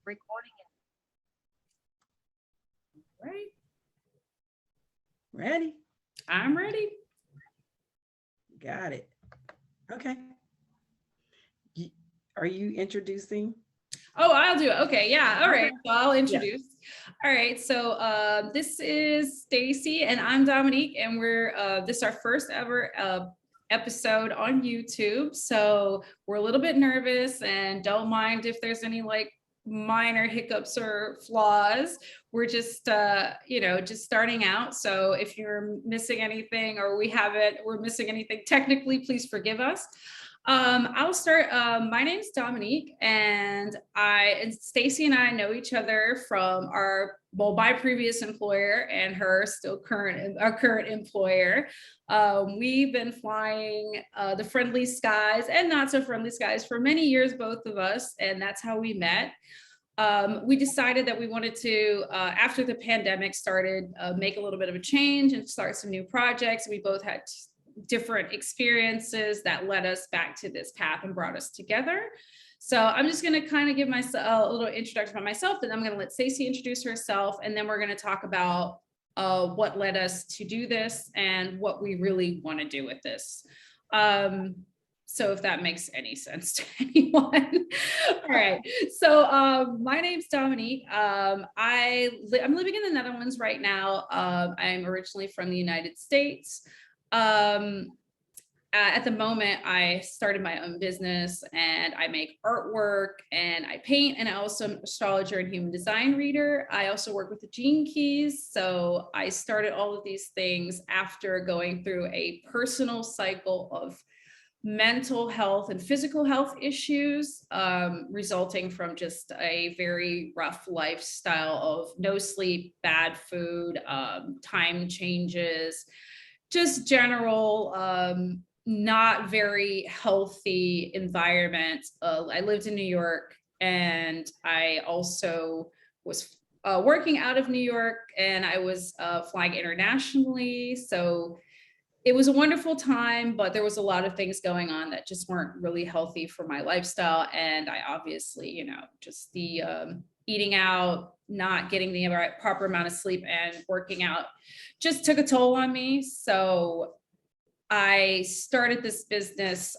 Recording. Right. Ready? I'm ready. Got it. Okay. Are you introducing? Oh, I'll do it. Okay. Yeah. All right. Okay. So I'll Yeah. introduce. All right. So this is Stacy and I'm Dominique, and this is our first ever episode on YouTube. So we're a little bit nervous, and don't mind if there's any like minor hiccups or flaws. We're just just starting out. So if you're missing anything or we're missing anything technically, please forgive us. I'll start. My name is Dominique, and Stacy and I know each other from my previous employer and our current employer. We've been flying the friendly skies and not so friendly skies for many years, both of us, and that's how we met. We decided that we wanted to, after the pandemic started, make a little bit of a change and start some new projects. We both had different experiences that led us back to this path and brought us together. So I'm just going to kind of give myself a little introduction about myself, and I'm going to let Stacey introduce herself, and then we're going to talk about what led us to do this and what we really want to do with this. So if that makes any sense to anyone. All right. So my name's Dominique. I'm living in the Netherlands right now. I'm originally from the United States. At the moment, I started my own business, and I make artwork and I paint, and I also am an astrologer and human design reader. I also work with the Gene Keys. So I started all of these things after going through a personal cycle of mental health and physical health issues, resulting from just a very rough lifestyle of no sleep, bad food, time changes, just general not very healthy environment. I lived in New York, and I also was working out of New York, and I was flying internationally. So it was a wonderful time, but there was a lot of things going on that just weren't really healthy for my lifestyle. And I obviously, just the eating out, not getting the proper amount of sleep, and working out just took a toll on me. So I started this business,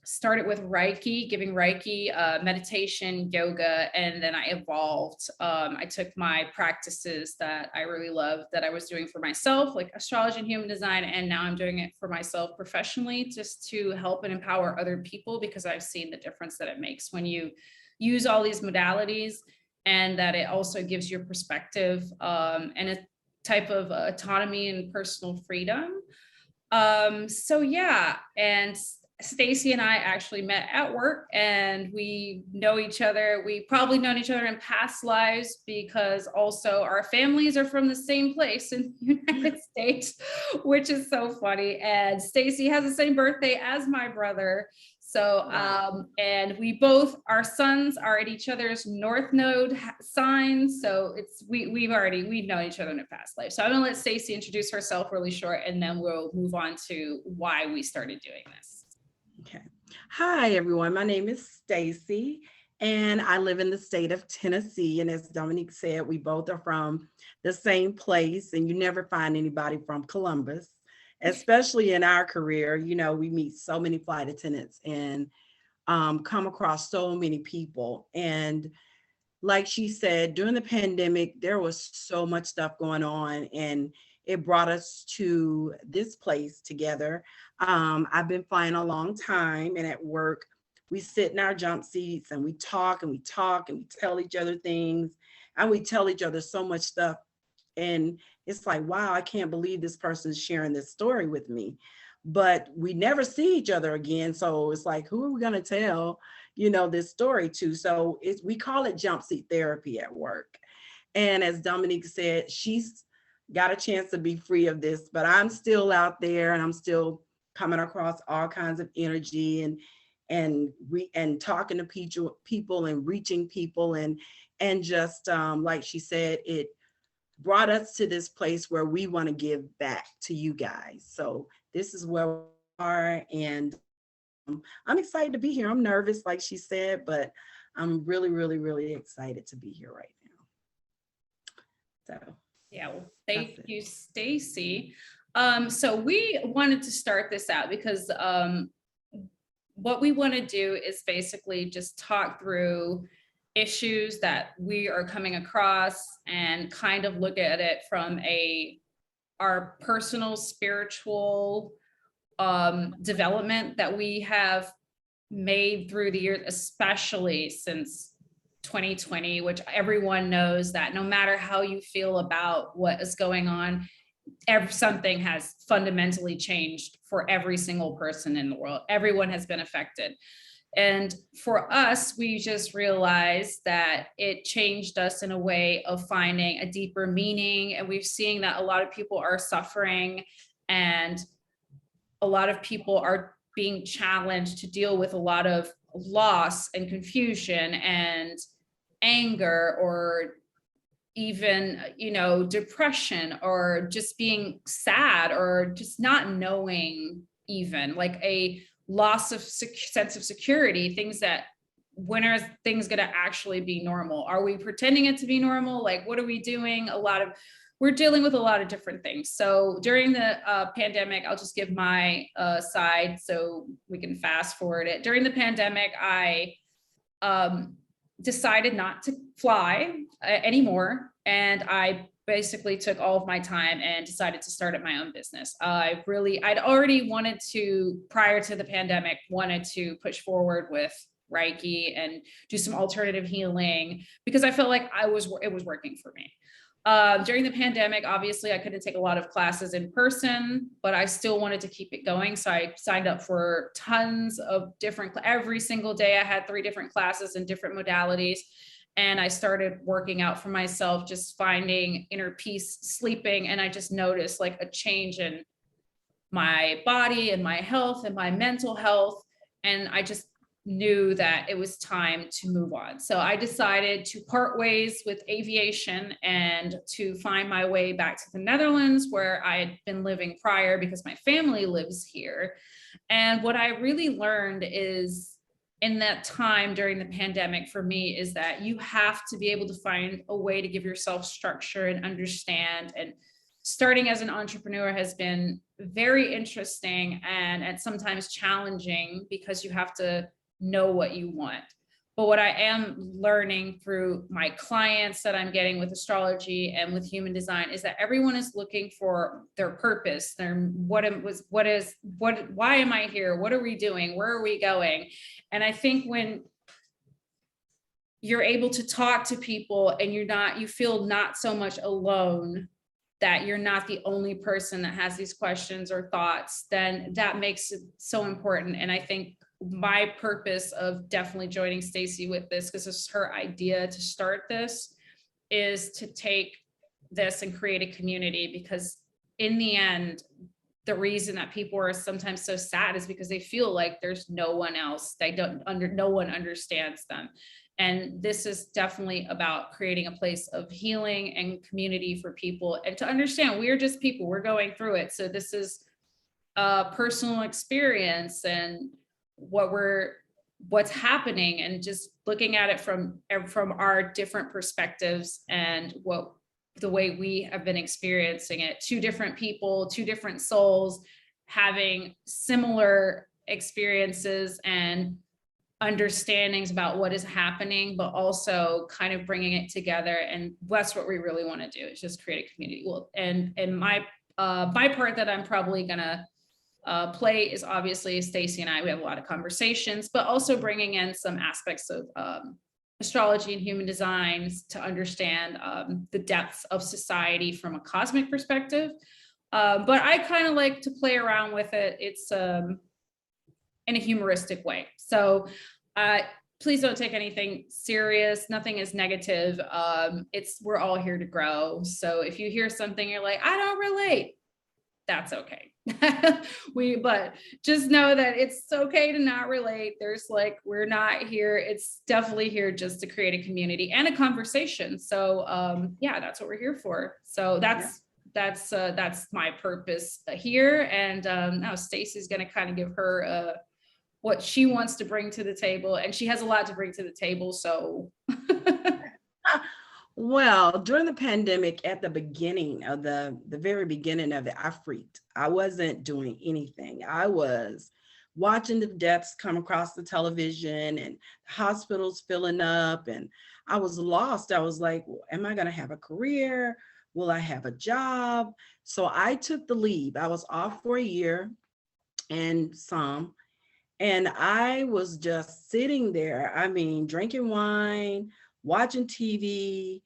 started with Reiki, giving Reiki, meditation, yoga, and then I evolved. I took my practices that I really loved, that I was doing for myself, like astrology and human design, and now I'm doing it for myself professionally, just to help and empower other people, because I've seen the difference that it makes when you use all these modalities, and that it also gives you perspective and a type of autonomy and personal freedom. So yeah, and Stacy and I actually met at work, and we know each other. We probably known each other in past lives, because also our families are from the same place in the United States, which is so funny. And Stacy has the same birthday as my brother. So, and our sons are at each other's North Node signs. So we've known each other in a past life. So I'm gonna let Stacy introduce herself really short, and then we'll move on to why we started doing this. Okay. Hi, everyone. My name is Stacy, and I live in the state of Tennessee. And as Dominique said, we both are from the same place, and you never find anybody from Columbus, especially in our career. We meet so many flight attendants and come across so many people. And like she said, during the pandemic, there was so much stuff going on, and it brought us to this place together. I've been flying a long time, and at work, we sit in our jump seats and we talk and we talk and we tell each other things, and we tell each other so much stuff. And it's like, wow, I can't believe this person's sharing this story with me. But we never see each other again. So it's like, who are we going to tell, this story to? So we call it jump seat therapy at work. And as Dominique said, she's got a chance to be free of this, but I'm still out there, and I'm still coming across all kinds of energy and talking to people and reaching people, and just like she said, it brought us to this place where we want to give back to you guys. So this is where we are, and I'm excited to be here. I'm nervous, like she said, but I'm really, really, really excited to be here right now. So Yeah, well, that's thank it. you, Stacy. So we wanted to start this out because what we want to do is basically just talk through issues that we are coming across and kind of look at it from our personal spiritual development that we have made through the years, especially since 2020, which everyone knows that no matter how you feel about what is going on, something has fundamentally changed for every single person in the world. Everyone has been affected. And for us, we just realized that it changed us in a way of finding a deeper meaning. And we've seen that a lot of people are suffering, and a lot of people are being challenged to deal with a lot of loss and confusion and anger, or even, depression, or just being sad, or just not knowing, even like a loss of sense of security, things that, when are things going to actually be normal? Are we pretending it to be normal? Like, what are we doing? We're dealing with a lot of different things. So during the pandemic, I'll just give my side so we can fast forward it. During the pandemic, I decided not to fly anymore. And I basically took all of my time and decided to start up my own business. I'd already wanted to, prior to the pandemic, wanted to push forward with Reiki and do some alternative healing, because I felt like it was working for me. During the pandemic, obviously I couldn't take a lot of classes in person, but I still wanted to keep it going. So I signed up for tons of every single day I had 3 different classes in different modalities. And I started working out for myself, just finding inner peace, sleeping. And I just noticed like a change in my body and my health and my mental health. And I just knew that it was time to move on. So I decided to part ways with aviation and to find my way back to the Netherlands, where I had been living prior, because my family lives here. And what I really learned is, in that time during the pandemic for me, is that you have to be able to find a way to give yourself structure and understand. And starting as an entrepreneur has been very interesting and sometimes challenging, because you have to know what you want. But what I am learning through my clients that I'm getting with astrology and with human design is that everyone is looking for their purpose, why am I here? What are we doing? Where are we going? And I think when you're able to talk to people and you feel not so much alone, that you're not the only person that has these questions or thoughts, then that makes it so important. And I think my purpose of definitely joining Stacy with this, because it's her idea to start this, is to take this and create a community. Because in the end, the reason that people are sometimes so sad is because they feel like there's no one else. No one understands them. And this is definitely about creating a place of healing and community for people, and to understand we're just people, we're going through it. So this is a personal experience, and what's happening, and just looking at it from our different perspectives, and the way we have been experiencing it. 2 different people, 2 different souls, having similar experiences and understandings about what is happening, but also kind of bringing it together. And that's what we really want to do, is just create a community. Well, and my part that I'm probably gonna play is, obviously Stacy and we have a lot of conversations, but also bringing in some aspects of astrology and human designs to understand the depths of society from a cosmic perspective. But I kind of like to play around with it. It's in a humoristic way. So please don't take anything serious. Nothing is negative. We're all here to grow. So if you hear something, you're like, I don't relate, that's okay. But just know that it's okay to not relate. We're not here. It's definitely here just to create a community and a conversation. So yeah, that's what we're here for. So that's my purpose here. And now Stacy's going to kind of give her what she wants to bring to the table, and she has a lot to bring to the table. So Well, during the pandemic, at the beginning of the very beginning of it, I freaked. I wasn't doing anything. I was watching the deaths come across the television and hospitals filling up, and I was lost. I was like, "Well, am I going to have a career? Will I have a job?" So I took the leave. I was off for a year and some, and I was just sitting there, I mean, drinking wine, watching TV,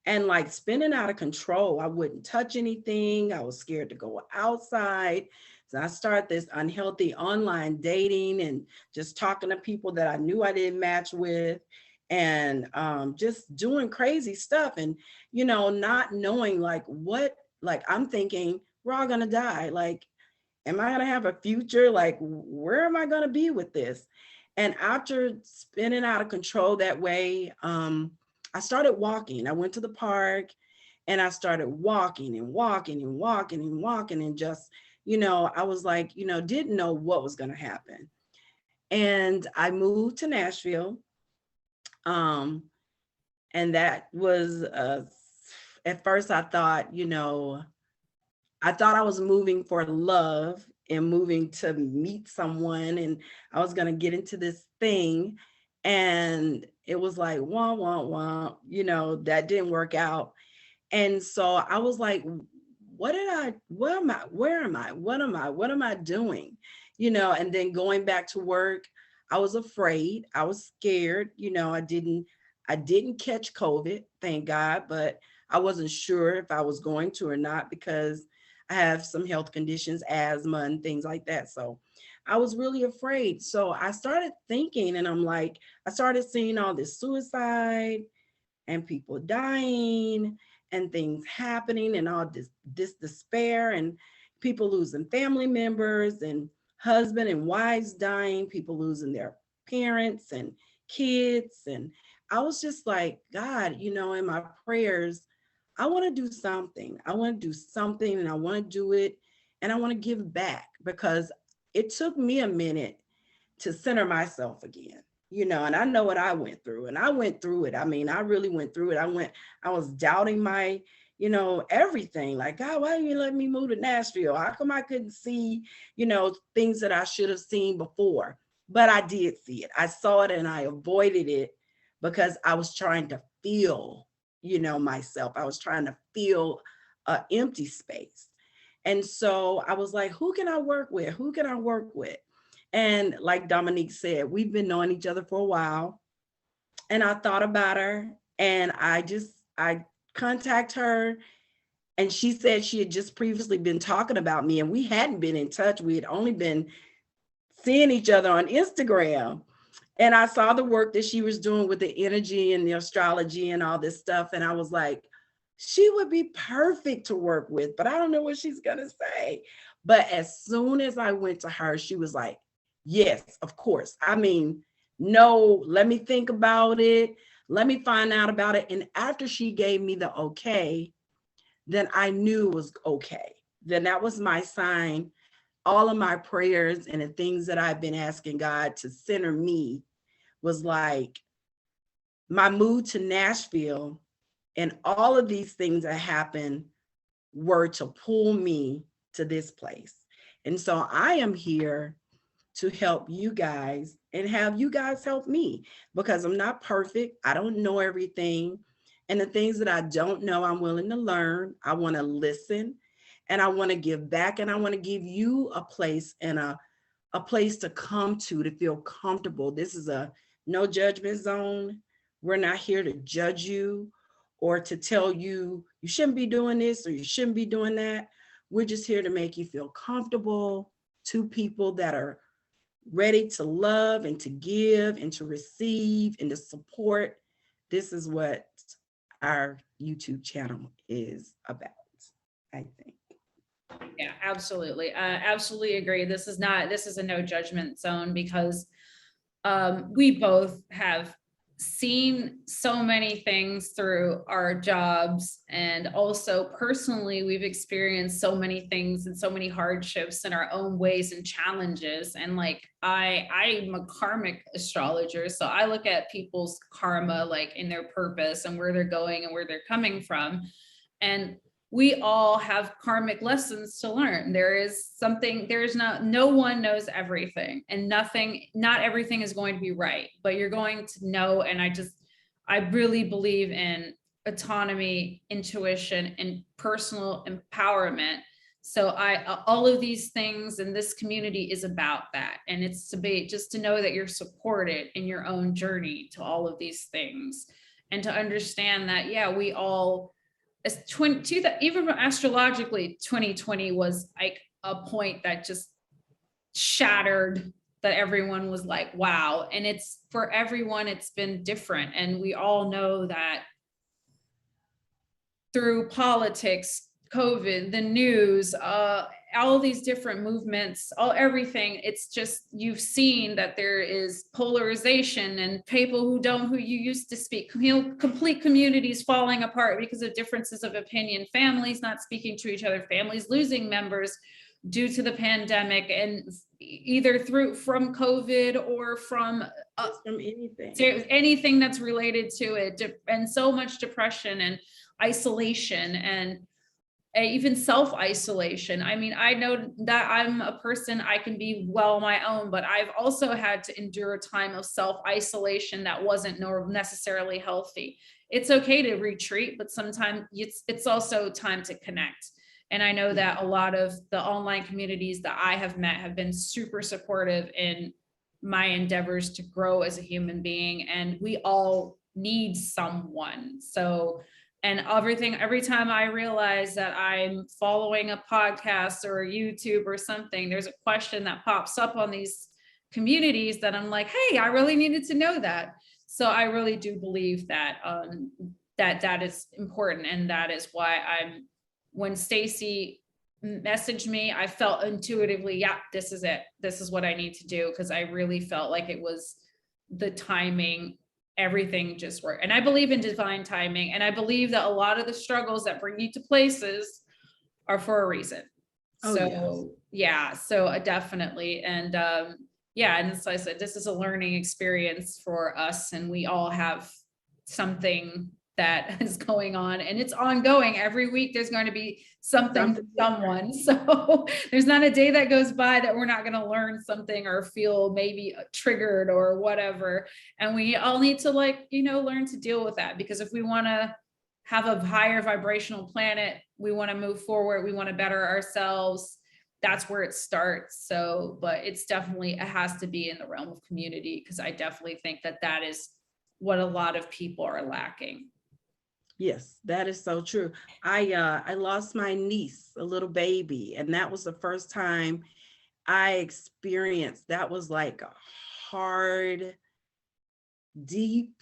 and like spinning out of control. I wouldn't touch anything. I was scared to go outside. So I started this unhealthy online dating and just talking to people that I knew I didn't match with, and just doing crazy stuff. And, not knowing like what, like I'm thinking, we're all going to die. Like, am I going to have a future? Like, where am I going to be with this? And after spinning out of control that way, I started walking. I went to the park and I started walking and walking and walking and walking and just, I was like, didn't know what was going to happen. And I moved to Nashville. Um, and that was, at first I thought, I thought I was moving for love and moving to meet someone, and I was going to get into this thing. And it was like, wah, wah, wah, that didn't work out. And so I was like, what am I, where am I, what am I doing? And then going back to work, I was afraid, I was scared, I didn't catch COVID, thank God, but I wasn't sure if I was going to or not because I have some health conditions, asthma and things like that. So I was really afraid. So I started thinking, and I'm like, I started seeing all this suicide and people dying and things happening and all this despair and people losing family members and husband and wives dying, people losing their parents and kids. And I was just like, God, in my prayers, I want to do something. I want to do something and I want to do it and I want to give back because it took me a minute to center myself again, and I know what I went through and I went through it. I mean, I really went through it. I was doubting my, everything. Like, God, why didn't you let me move to Nashville? How come I couldn't see, things that I should have seen before? But I did see it. I saw it and I avoided it because I was trying to feel, myself. I was trying to feel an empty space. And so I was like, who can I work with? Who can I work with? And like Dominique said, we've been knowing each other for a while. And I thought about her and I contact her, and she said she had just previously been talking about me and we hadn't been in touch. We had only been seeing each other on Instagram. And I saw the work that she was doing with the energy and the astrology and all this stuff. And I was like, she would be perfect to work with, but I don't know what she's going to say. But as soon as I went to her, she was like, yes, of course. I mean, no, let me think about it. Let me find out about it. And after she gave me the okay, then I knew it was okay. Then that was my sign. All of my prayers and the things that I've been asking God to center me was like my move to Nashville and all of these things that happened were to pull me to this place. And so I am here to help you guys and have you guys help me because I'm not perfect. I don't know everything. And the things that I don't know, I'm willing to learn. I want to listen and I want to give back and I want to give you a place and a place to come to feel comfortable. This is a no judgment zone. We're not here to judge you or to tell you you shouldn't be doing this or you shouldn't be doing that. We're just here to make you feel comfortable. Two people that are ready to love and to give and to receive and to support. This is what our YouTube channel is about, I think. yeah, absolutely. Absolutely agree. This is a no judgment zone because we both have seen so many things through our jobs, and also personally we've experienced so many things and so many hardships in our own ways and challenges. And like I'm a karmic astrologer, so I look at people's karma like in their purpose and where they're going and where they're coming from. And we all have karmic lessons to learn. There is something, there's not, no one knows everything, and not everything is going to be right, but you're going to know. And I really believe in autonomy, intuition, and personal empowerment. So all of these things in this community is about that. And it's to be, just to know that you're supported in your own journey to all of these things, and to understand that, yeah, we all, even astrologically, 2020 was like a point that just shattered, that everyone was like, wow. And it's, for everyone, it's been different. And we all know that through politics, COVID, the news, all these different movements, everything, it's just, you've seen that there is polarization, and people who you used to speak, complete communities falling apart because of differences of opinion, families not speaking to each other, families losing members due to the pandemic, and either from COVID or from anything that's related to it, and so much depression and isolation, and even self-isolation. I mean, I know that I'm a person, I can be well on my own, but I've also had to endure a time of self-isolation that wasn't necessarily healthy. It's okay to retreat, but sometimes it's also time to connect. And I know that a lot of the online communities that I have met have been super supportive in my endeavors to grow as a human being, and we all need someone. So, and every time I realize that I'm following a podcast or a YouTube or something, there's a question that pops up on these communities that I'm like, hey, I really needed to know that. So I really do believe that that is important. And that is why when Stacy messaged me, I felt intuitively, yeah, this is it. This is what I need to do. Because I really felt like it was the timing, everything just worked. And I believe in divine timing. And I believe that a lot of the struggles that bring you to places are for a reason. So definitely. And yeah, and so I said, this is a learning experience for us, and we all have something that is going on, and it's ongoing. Every week there's going to be something for someone. So there's not a day that goes by that we're not going to learn something or feel maybe triggered or whatever. And we all need to learn to deal with that, because if we want to have a higher vibrational planet, we want to move forward, we want to better ourselves, that's where it starts. So, but it's definitely, it has to be in the realm of community, because I definitely think that is what a lot of people are lacking. Yes, that is so true. I lost my niece, a little baby, and that was the first time I experienced, that was like a hard, deep,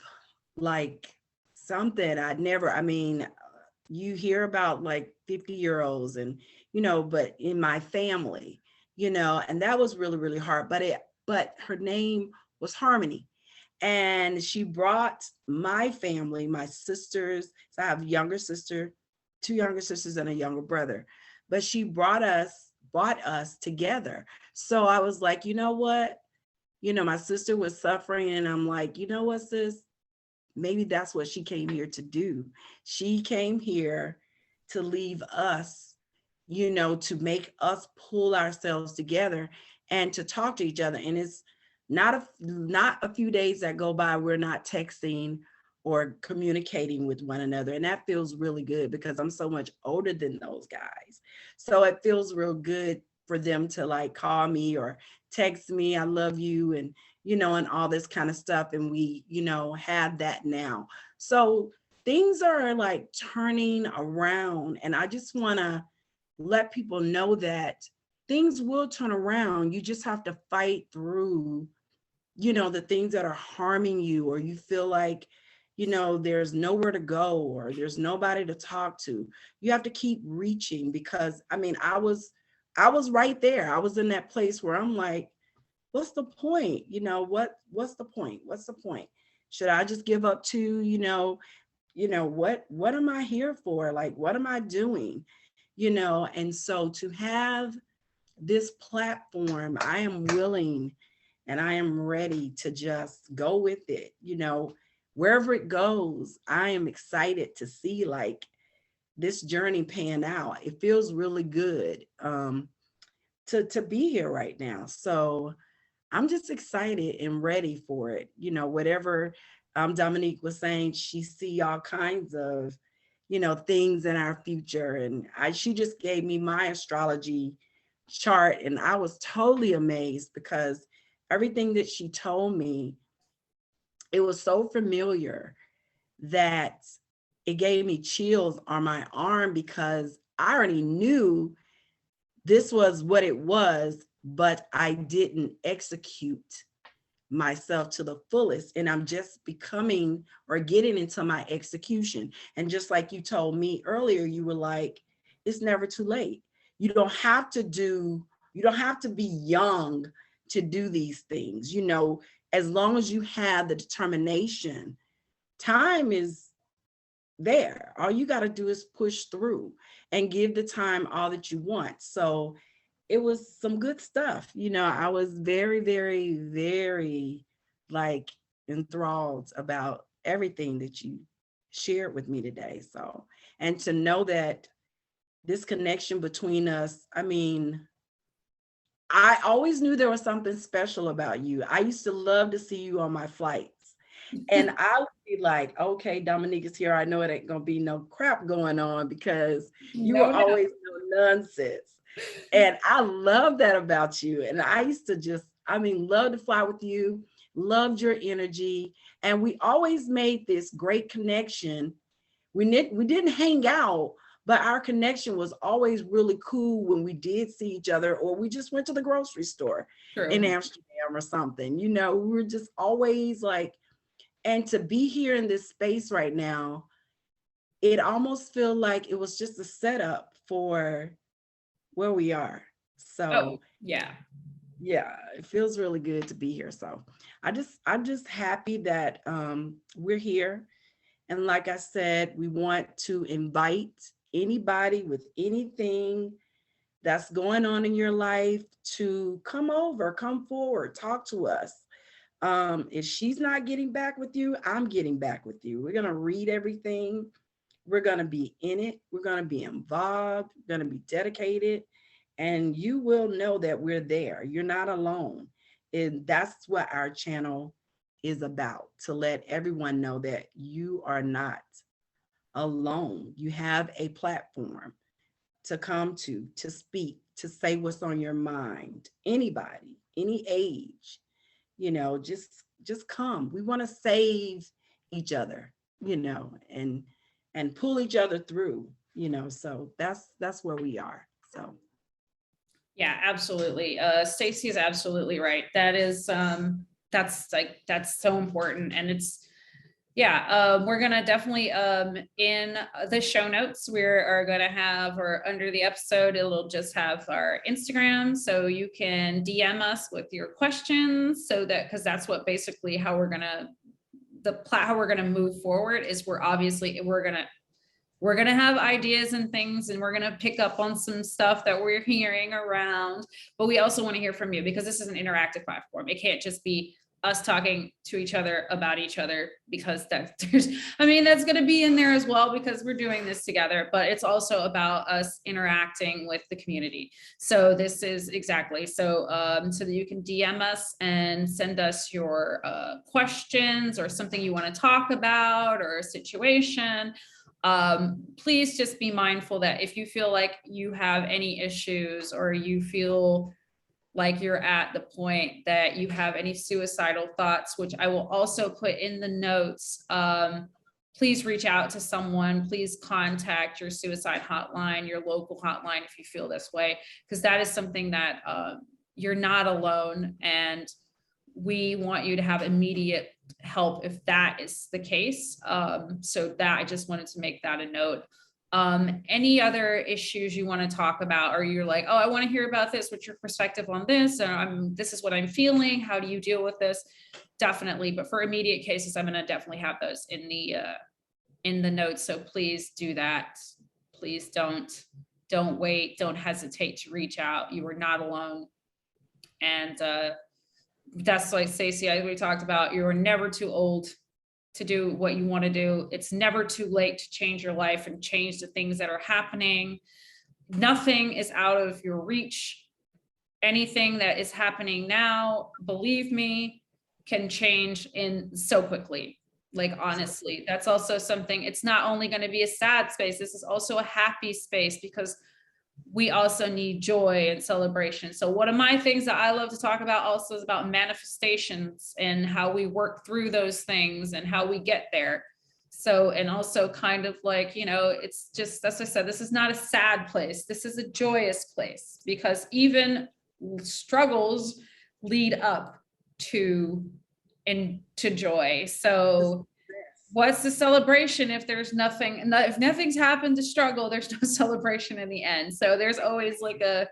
like something you hear about like 50-year-olds and, but in my family, and that was really, really hard. But her name was Harmony. And she brought my family, my sisters. So I have a younger sister, 2 younger sisters and a younger brother. But she brought us together. So I was like, you know what? My sister was suffering, and I'm like, you know what, sis? Maybe that's what she came here to do. She came here to leave us, to make us pull ourselves together and to talk to each other. And it's not a few days that go by we're not texting or communicating with one another. And that feels really good, because I'm so much older than those guys. So it feels real good for them to like call me or text me, I love you, and and all this kind of stuff. And we, have that now. So things are like turning around, and I just want to let people know that things will turn around. You just have to fight through, the things that are harming you, or you feel like, there's nowhere to go, or there's nobody to talk to. You have to keep reaching, because I was right there. I was in that place where I'm like, what's the point? What's the point? What's the point? Should I just give up too? What am I here for? Like, what am I doing? And so to have this platform, I am willing and I am ready to just go with it. Wherever it goes, I am excited to see like this journey pan out. It feels really good to be here right now. So I'm just excited and ready for it. Whatever Dominique was saying, she see all kinds of, things in our future. And she just gave me my astrology chart and I was totally amazed because everything that she told me, it was so familiar that it gave me chills on my arm because I already knew this was what it was, but I didn't execute myself to the fullest. And I'm just becoming or getting into my execution. And just like you told me earlier, you were like, it's never too late. You don't have to be young to do these things. As long as you have the determination, time is there. All you got to do is push through and give the time all that you want. So it was some good stuff. I was very, very, very like enthralled about everything that you shared with me today. So, and to know that this connection between us, I mean, I always knew there was something special about you. I used to love to see you on my flights. And I would be like, okay, Dominique is here. I know it ain't gonna be no crap going on because you were No, no. always no nonsense. And I love that about you. And I used to love to fly with you, loved your energy. And we always made this great connection. We didn't hang out, but our connection was always really cool when we did see each other or we just went to the grocery store in True. Amsterdam or something. We were just always like, and to be here in this space right now, it almost feel like it was just a setup for where we are. Oh, So yeah. yeah, it feels really good to be here. So I'm just happy that we're here. And like I said, we want to invite anybody with anything that's going on in your life to come over, come forward, talk to us. If she's not getting back with you, I'm getting back with you. We're going to read everything. We're going to be in it. We're going to be involved. We're going to be dedicated. And you will know that we're there. You're not alone. And that's what our channel is about, to let everyone know that you are not alone. You have a platform to come to speak, to say what's on your mind. Anybody, any age, just come. We want to save each other, and pull each other through, so that's where we are. So Yeah, absolutely. Stacy is absolutely right. That's so important. And we're gonna definitely in the show notes, we are gonna have, or under the episode, it'll just have our Instagram, so you can DM us with your questions, so that, because that's what basically how we're gonna move forward is we're gonna have ideas and things, and we're gonna pick up on some stuff that we're hearing around, but we also want to hear from you, because this is an interactive platform. It can't just be us talking to each other about each other, because that's going to be in there as well, because we're doing this together, but it's also about us interacting with the community. So this is exactly so that you can DM us and send us your questions or something you want to talk about or a situation. Please just be mindful that if you feel like you have any issues, or you feel like you're at the point that you have any suicidal thoughts, which I will also put in the notes, please reach out to someone. Please contact your suicide hotline, your local hotline, if you feel this way, because that is something that you're not alone, and we want you to have immediate help if that is the case. So that, I just wanted to make that a note. Any other issues you want to talk about, or you're like, oh, I want to hear about this, what's your perspective on this, and this is what I'm feeling, how do you deal with this? definitely. But for immediate cases, I'm going to definitely have those in the notes. So please do that. Please don't wait. Don't hesitate to reach out. You are not alone. And that's like Stacey, we talked about, you are never too old to do what you want to do. It's never too late to change your life and change the things that are happening. Nothing is out of your reach. Anything that is happening now, believe me, can change in so quickly. Like, honestly, that's also something, it's not only going to be a sad space, this is also a happy space, because we also need joy and celebration. So one of my things that I love to talk about also is about manifestations and how we work through those things and how we get there. So, and also kind of like, you know, it's just, as I said, this is not a sad place. This is a joyous place, because even struggles lead up to joy. So what's the celebration if there's nothing, if nothing's happened to struggle, there's no celebration in the end. So there's always like a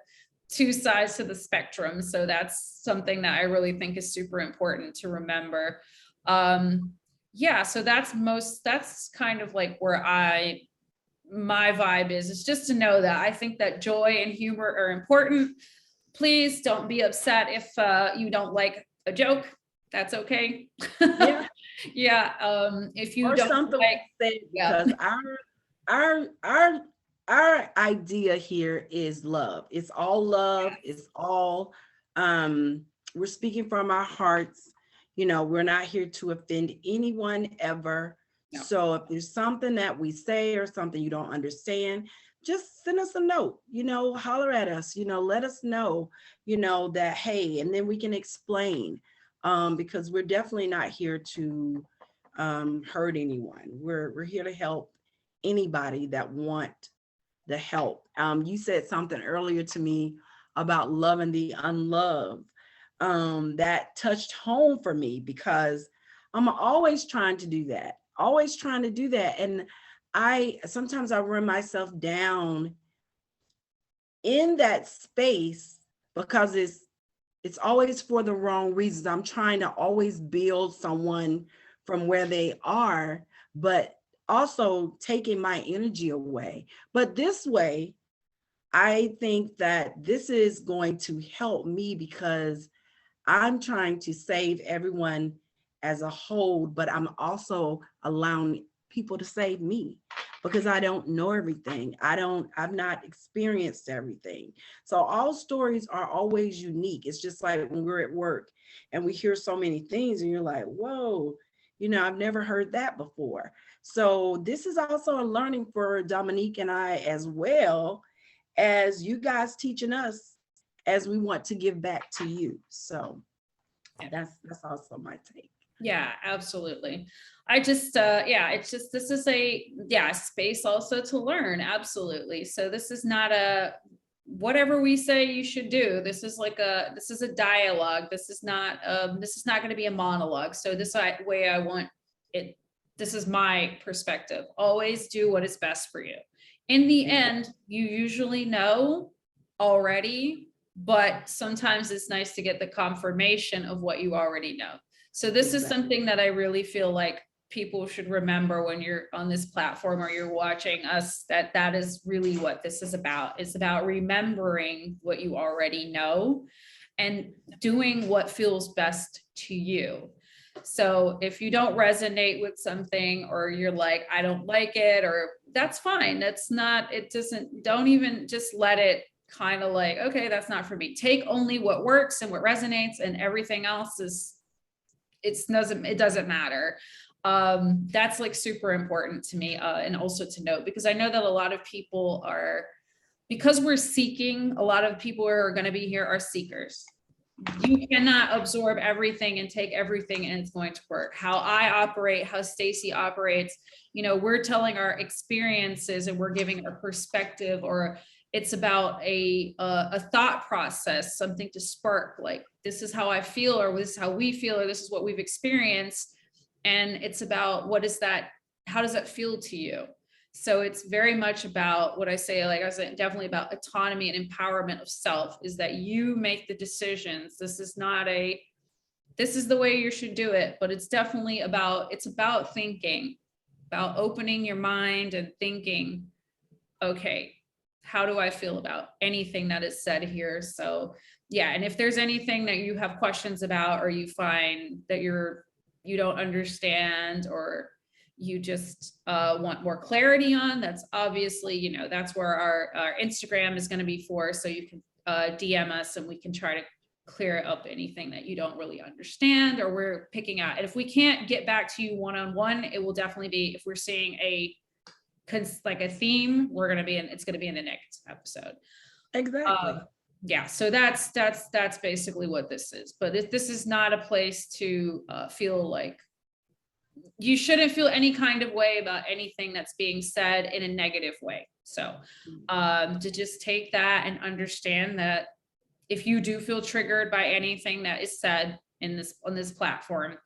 two sides to the spectrum. So that's something that I really think is super important to remember. Yeah, so that's kind of like where my vibe is just to know that I think that joy and humor are important. Please don't be upset if you don't like a joke. That's okay. Yeah. Yeah. If you Or don't something like, we say, yeah, because our idea here is love. It's all love. It's all we're speaking from our hearts. You know, we're not here to offend anyone ever. no. So if there's something that we say or something you don't understand, just send us a note, you know, holler at us, you know, let us know, you know, that, hey, and then we can explain. Because we're definitely not here to hurt anyone. We're here to help anybody that want the help. You said something earlier to me about loving the unloved. That touched home for me, because I'm always trying to do that, always trying to do that. And sometimes I run myself down in that space, because it's always for the wrong reasons. I'm trying to always build someone from where they are, but also taking my energy away. But this way, I think that this is going to help me, because I'm trying to save everyone as a whole, but I'm also allowing people to save me, because I don't know everything. I've not experienced everything. So all stories are always unique. It's just like when we're at work and we hear so many things and you're like, whoa, you know, I've never heard that before. So this is also a learning for Dominique and I, as well as you guys teaching us, as we want to give back to you. So that's also my take. Yeah, absolutely. I just, yeah, it's just, this is a, yeah, space also to learn. Absolutely. So this is not a, whatever we say you should do. This is like this is a dialogue. This is not going to be a monologue. So this way I want it. This is my perspective. Always do what is best for you. In the end, you usually know already, but sometimes it's nice to get the confirmation of what you already know. So this is something that I really feel like people should remember when you're on this platform or you're watching us, that is really what this is about. It's about remembering what you already know and doing what feels best to you. So if you don't resonate with something, or you're like, I don't like it, or that's fine. That's not, it doesn't, don't even just let it kind of like, okay, that's not for me. Take only what works and what resonates, and everything else is, it doesn't matter. That's like super important to me, and also to note, because I know that a lot of people are, because we're seeking, a lot of people who are going to be here are seekers. You cannot absorb everything and take everything and it's going to work. How I operate, how Stacey operates, you know, we're telling our experiences and we're giving our perspective, or it's about a thought process, something to spark, like, this is how I feel, or this is how we feel, or this is what we've experienced. And it's about, what is that? How does that feel to you? So it's very much about what I say, like I said, definitely about autonomy and empowerment of self, is that you make the decisions. This is not this is the way you should do it. But it's definitely it's about thinking, about opening your mind and thinking, okay, how do I feel about anything that is said here? So yeah, and if there's anything that you have questions about, or you find that you don't understand, or you just want more clarity on, that's obviously, you know, that's where our Instagram is going to be for. So you can DM us and we can try to clear up anything that you don't really understand or we're picking out. And if we can't get back to you one-on-one, it will definitely be, if we're seeing like a theme, it's going to be in the next episode. Exactly. Yeah, so that's basically what this is. But this is not a place to feel like, you shouldn't feel any kind of way about anything that's being said in a negative way. So to just take that and understand that if you do feel triggered by anything that is said on this platform,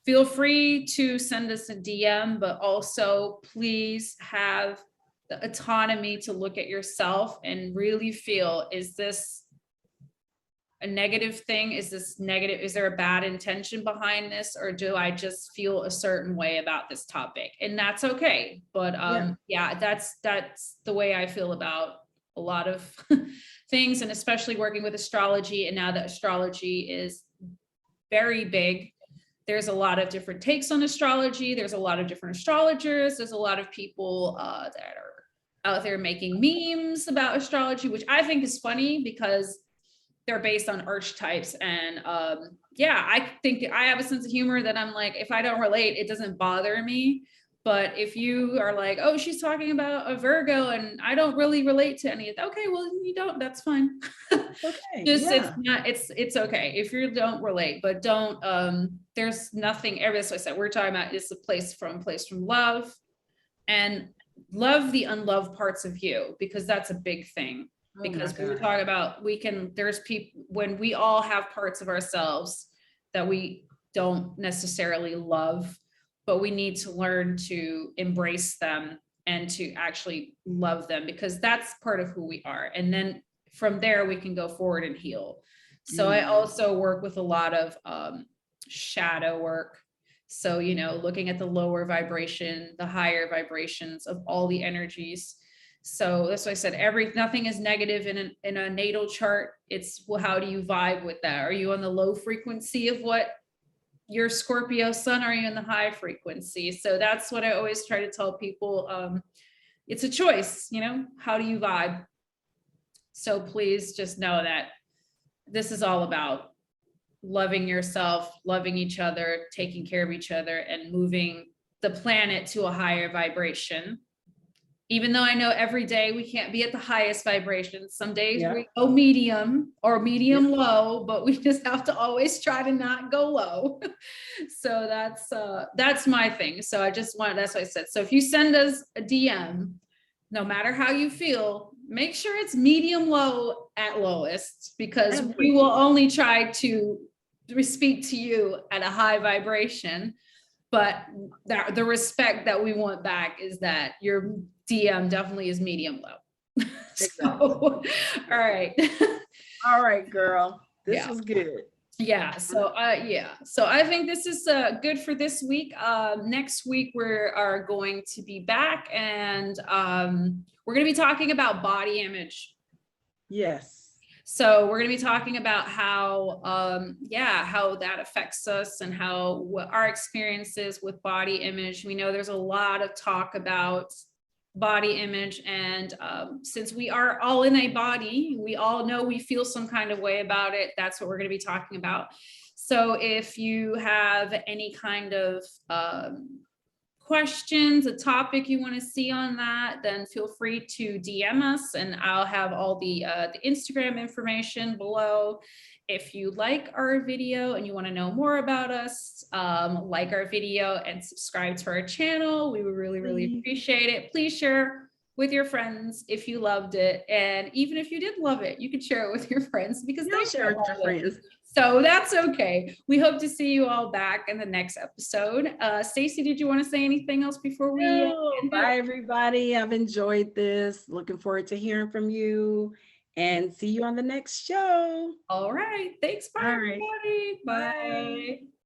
feel free to send us a DM, but also please have the autonomy to look at yourself and really feel, is this a negative thing? Is this negative? Is there a bad intention behind this? Or do I just feel a certain way about this topic? And that's okay. But yeah, that's the way I feel about a lot of things, and especially working with astrology. And now that astrology is very big, there's a lot of different takes on astrology. There's a lot of different astrologers. There's a lot of people that are out there making memes about astrology, which I think is funny because they're based on archetypes. And yeah, I think I have a sense of humor that I'm like, if I don't relate, it doesn't bother me. But if you are like, oh, she's talking about a Virgo and I don't really relate to any of that. Okay, well, you don't, that's fine. Okay. It's okay if you don't relate, but don't, there's nothing, as I said, we're talking about is a place from love, and love the unloved parts of you, because that's a big thing. Because we were talking about, there's people, when we all have parts of ourselves that we don't necessarily love, but we need to learn to embrace them and to actually love them, because that's part of who we are. And then from there, we can go forward and heal. So I also work with a lot of shadow work. So, you know, looking at the lower vibration, the higher vibrations of all the energies. So that's why I said nothing is negative in a natal chart. It's, well, how do you vibe with that? Are you on the low frequency of what your Scorpio sun? Are you in the high frequency? So that's what I always try to tell people. It's a choice, you know, how do you vibe? So please just know that this is all about loving yourself, loving each other, taking care of each other, and moving the planet to a higher vibration. Even though I know every day we can't be at the highest vibration. Some days we go medium or medium low, but we just have to always try to not go low. So that's my thing. So that's what I said. So if you send us a DM, no matter how you feel, make sure it's medium low at lowest, because we will only try to speak to you at a high vibration. But the respect that we want back is that your DM definitely is medium low. So, all right. All right, girl. This was good. Yeah. So So I think this is good for this week. Next week we are going to be back, and we're going to be talking about body image. Yes. So we're going to be talking about how that affects us, and what our experiences with body image. We know there's a lot of talk about body image, and since we are all in a body, we all know we feel some kind of way about it. That's what we're going to be talking about. So if you have any kind of questions, a topic you want to see on that, then feel free to DM us, and I'll have all the Instagram information below. If you like our video and you want to know more about us, like our video and subscribe to our channel. We would really, really appreciate it. Please share with your friends if you loved it. And even if you did love it, you could share it with your friends, because they share it with your friends. So that's okay. We hope to see you all back in the next episode. Stacey, did you want to say anything else before we Bye, everybody. I've enjoyed this. Looking forward to hearing from you. and see you on the next show. All right. Thanks. Bye, All right. everybody. Bye. Bye.